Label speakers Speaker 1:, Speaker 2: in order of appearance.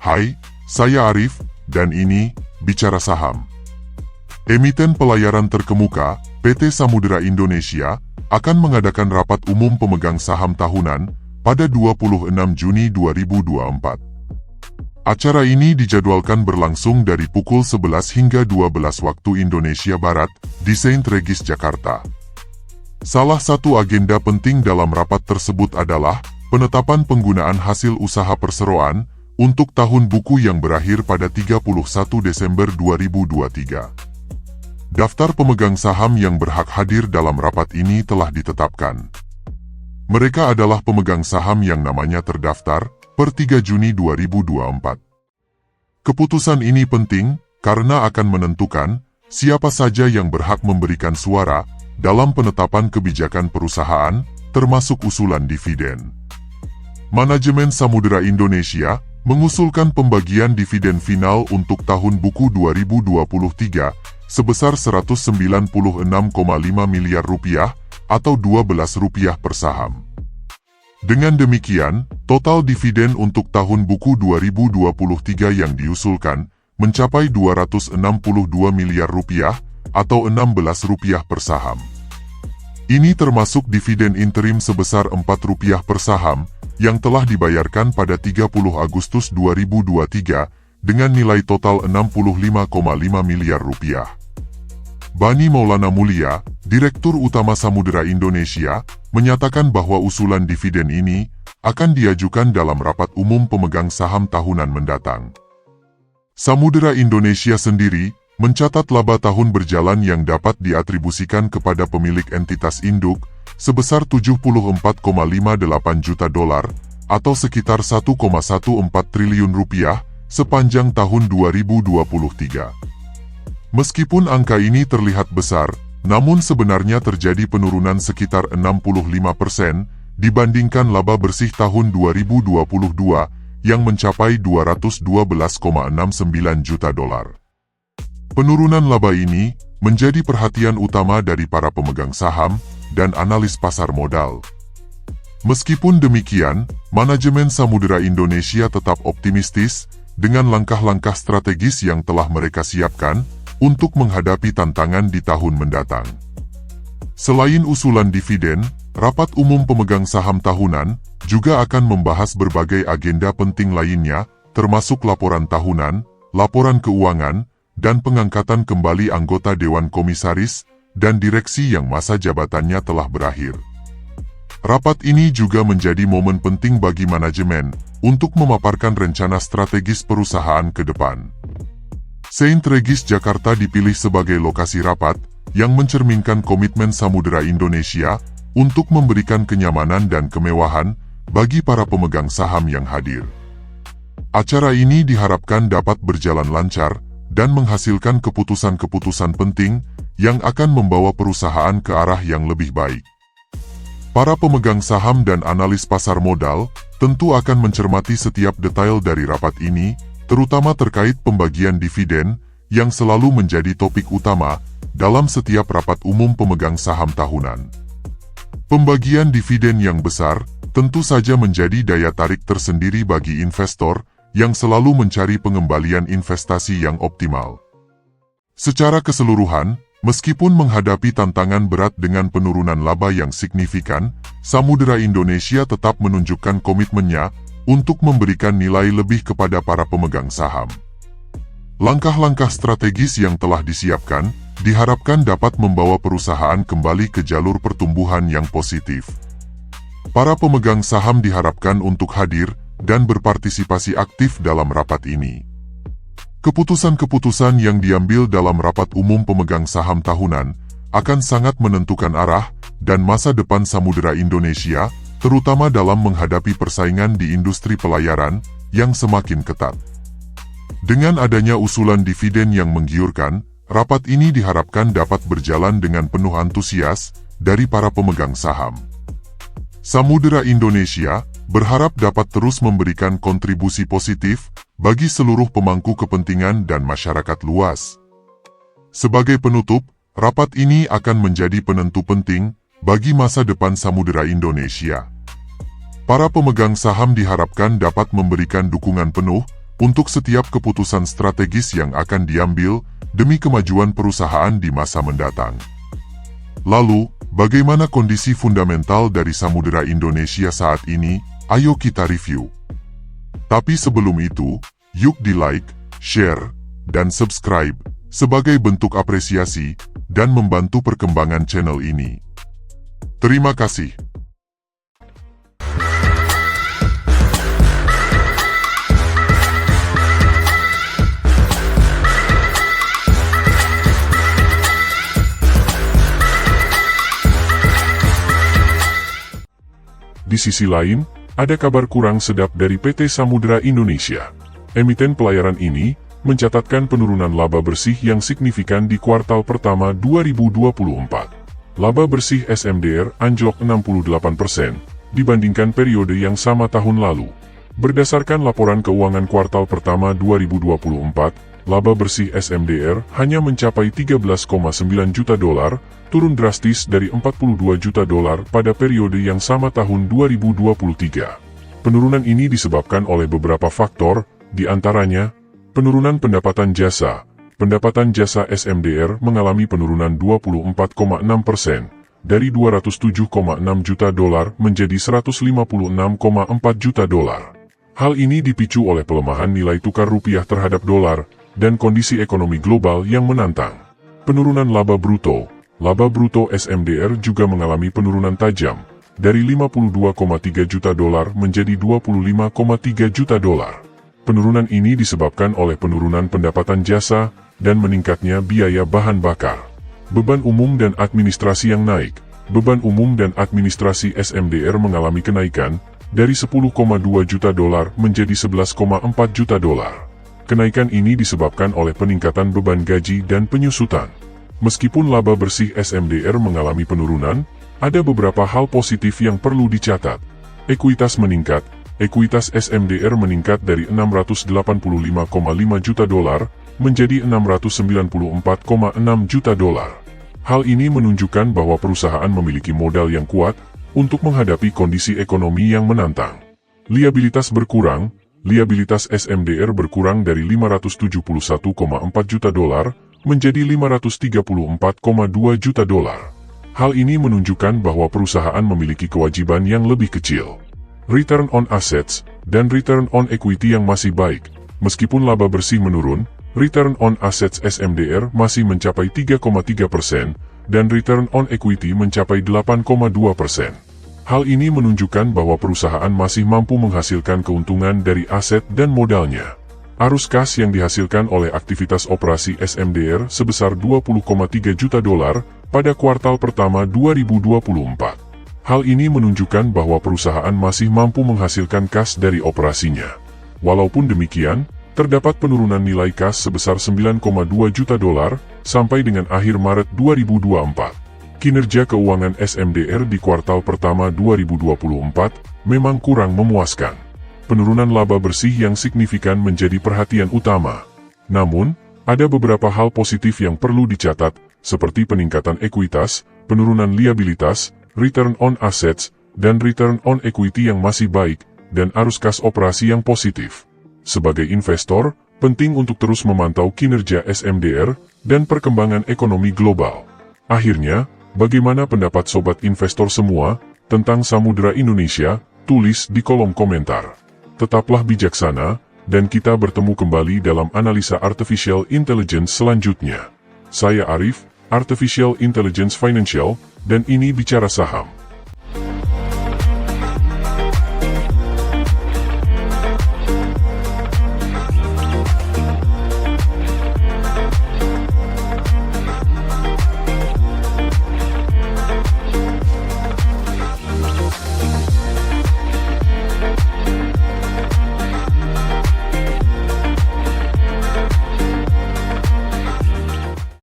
Speaker 1: Hai, saya Arif, dan ini Bicara Saham. Emiten pelayaran terkemuka, PT Samudera Indonesia, akan mengadakan rapat umum pemegang saham tahunan pada 26 Juni 2024. Acara ini dijadwalkan berlangsung dari pukul 11 hingga 12 waktu Indonesia Barat di Saint Regis, Jakarta. Salah satu agenda penting dalam rapat tersebut adalah penetapan penggunaan hasil usaha perseroan untuk tahun buku yang berakhir pada 31 Desember 2023. Daftar pemegang saham yang berhak hadir dalam rapat ini telah ditetapkan. Mereka adalah pemegang saham yang namanya terdaftar per 3 Juni 2024. Keputusan ini penting karena akan menentukan siapa saja yang berhak memberikan suara dalam penetapan kebijakan perusahaan, termasuk usulan dividen. Manajemen Samudera Indonesia mengusulkan pembagian dividen final untuk tahun buku 2023 sebesar Rp196,5 miliar atau Rp12 per saham. Dengan demikian, total dividen untuk tahun buku 2023 yang diusulkan mencapai Rp262 miliar atau Rp16 per saham. Ini termasuk dividen interim sebesar Rp4 per saham yang telah dibayarkan pada 30 Agustus 2023 dengan nilai total Rp65,5 miliar. Bani Maulana Mulia, Direktur Utama Samudera Indonesia, menyatakan bahwa usulan dividen ini akan diajukan dalam rapat umum pemegang saham tahunan mendatang. Samudera Indonesia sendiri mencatat laba tahun berjalan yang dapat diatribusikan kepada pemilik entitas induk sebesar $74,58 juta atau sekitar Rp1,14 triliun sepanjang tahun 2023. Meskipun angka ini terlihat besar, namun sebenarnya terjadi penurunan sekitar 65% dibandingkan laba bersih tahun 2022 yang mencapai $212,69 juta. Penurunan laba ini menjadi perhatian utama dari para pemegang saham dan analis pasar modal. Meskipun demikian, manajemen Samudera Indonesia tetap optimistis dengan langkah-langkah strategis yang telah mereka siapkan untuk menghadapi tantangan di tahun mendatang. Selain usulan dividen, rapat umum pemegang saham tahunan juga akan membahas berbagai agenda penting lainnya, termasuk laporan tahunan, laporan keuangan, dan pengangkatan kembali anggota Dewan Komisaris dan direksi yang masa jabatannya telah berakhir. Rapat ini juga menjadi momen penting bagi manajemen untuk memaparkan rencana strategis perusahaan ke depan. Saint Regis, Jakarta dipilih sebagai lokasi rapat yang mencerminkan komitmen Samudera Indonesia untuk memberikan kenyamanan dan kemewahan bagi para pemegang saham yang hadir. Acara ini diharapkan dapat berjalan lancar dan menghasilkan keputusan-keputusan penting yang akan membawa perusahaan ke arah yang lebih baik. Para pemegang saham dan analis pasar modal tentu akan mencermati setiap detail dari rapat ini, terutama terkait pembagian dividen yang selalu menjadi topik utama dalam setiap rapat umum pemegang saham tahunan. Pembagian dividen yang besar tentu saja menjadi daya tarik tersendiri bagi investor yang selalu mencari pengembalian investasi yang optimal. Secara keseluruhan, meskipun menghadapi tantangan berat dengan penurunan laba yang signifikan, Samudera Indonesia tetap menunjukkan komitmennya untuk memberikan nilai lebih kepada para pemegang saham. Langkah-langkah strategis yang telah disiapkan diharapkan dapat membawa perusahaan kembali ke jalur pertumbuhan yang positif. Para pemegang saham diharapkan untuk hadir dan berpartisipasi aktif dalam rapat ini. Keputusan-keputusan yang diambil dalam rapat umum pemegang saham tahunan akan sangat menentukan arah dan masa depan Samudera Indonesia, terutama dalam menghadapi persaingan di industri pelayaran yang semakin ketat. Dengan adanya usulan dividen yang menggiurkan, rapat ini diharapkan dapat berjalan dengan penuh antusias dari para pemegang saham. Samudera Indonesia berharap dapat terus memberikan kontribusi positif bagi seluruh pemangku kepentingan dan masyarakat luas. Sebagai penutup, rapat ini akan menjadi penentu penting bagi masa depan Samudera Indonesia. Para pemegang saham diharapkan dapat memberikan dukungan penuh untuk setiap keputusan strategis yang akan diambil demi kemajuan perusahaan di masa mendatang. Lalu, bagaimana kondisi fundamental dari Samudera Indonesia saat ini? Ayo kita review. Tapi sebelum itu, yuk di-like, share, dan subscribe sebagai bentuk apresiasi dan membantu perkembangan channel ini. Terima kasih. Di sisi lain, ada kabar kurang sedap dari PT Samudera Indonesia. Emiten pelayaran ini mencatatkan penurunan laba bersih yang signifikan di kuartal pertama 2024. Laba bersih SMDR anjlok 68% dibandingkan periode yang sama tahun lalu. Berdasarkan laporan keuangan kuartal pertama 2024, laba bersih SMDR hanya mencapai 13,9 juta dolar, turun drastis dari 42 juta dolar pada periode yang sama tahun 2023. Penurunan ini disebabkan oleh beberapa faktor, di antaranya, penurunan pendapatan jasa. Pendapatan jasa SMDR mengalami penurunan 24,6%, dari 207,6 juta dolar menjadi 156,4 juta dolar. Hal ini dipicu oleh pelemahan nilai tukar rupiah terhadap dolar, dan kondisi ekonomi global yang menantang. Penurunan laba bruto. Laba bruto SMDR juga mengalami penurunan tajam, dari 52,3 juta dolar menjadi 25,3 juta dolar. Penurunan ini disebabkan oleh penurunan pendapatan jasa, dan meningkatnya biaya bahan bakar. Beban umum dan administrasi yang naik. Beban umum dan administrasi SMDR mengalami kenaikan, dari 10,2 juta dolar menjadi 11,4 juta dolar. Kenaikan ini disebabkan oleh peningkatan beban gaji dan penyusutan. Meskipun laba bersih SMDR mengalami penurunan, ada beberapa hal positif yang perlu dicatat. Ekuitas meningkat. Ekuitas SMDR meningkat dari 685,5 juta dolar menjadi 694,6 juta dolar. Hal ini menunjukkan bahwa perusahaan memiliki modal yang kuat untuk menghadapi kondisi ekonomi yang menantang. Liabilitas berkurang. Liabilitas SMDR berkurang dari 571,4 juta dolar menjadi 534,2 juta dolar. Hal ini menunjukkan bahwa perusahaan memiliki kewajiban yang lebih kecil. Return on assets dan return on equity yang masih baik. Meskipun laba bersih menurun, return on assets SMDR masih mencapai 3,3% dan return on equity mencapai 8,2%. Hal ini menunjukkan bahwa perusahaan masih mampu menghasilkan keuntungan dari aset dan modalnya. Arus kas yang dihasilkan oleh aktivitas operasi SMDR sebesar 20,3 juta dolar pada kuartal pertama 2024. Hal ini menunjukkan bahwa perusahaan masih mampu menghasilkan kas dari operasinya. Walaupun demikian, terdapat penurunan nilai kas sebesar 9,2 juta dolar sampai dengan akhir Maret 2024. Kinerja keuangan SMDR di kuartal pertama 2024 memang kurang memuaskan. Penurunan laba bersih yang signifikan menjadi perhatian utama. Namun, ada beberapa hal positif yang perlu dicatat, seperti peningkatan ekuitas, penurunan liabilitas, return on assets, dan return on equity yang masih baik, dan arus kas operasi yang positif. Sebagai investor, penting untuk terus memantau kinerja SMDR dan perkembangan ekonomi global. Akhirnya, bagaimana pendapat sobat investor semua tentang Samudera Indonesia? Tulis di kolom komentar. Tetaplah bijaksana, dan kita bertemu kembali dalam analisa Artificial Intelligence selanjutnya. Saya Arif, Artificial Intelligence Financial, dan ini Bicara Saham.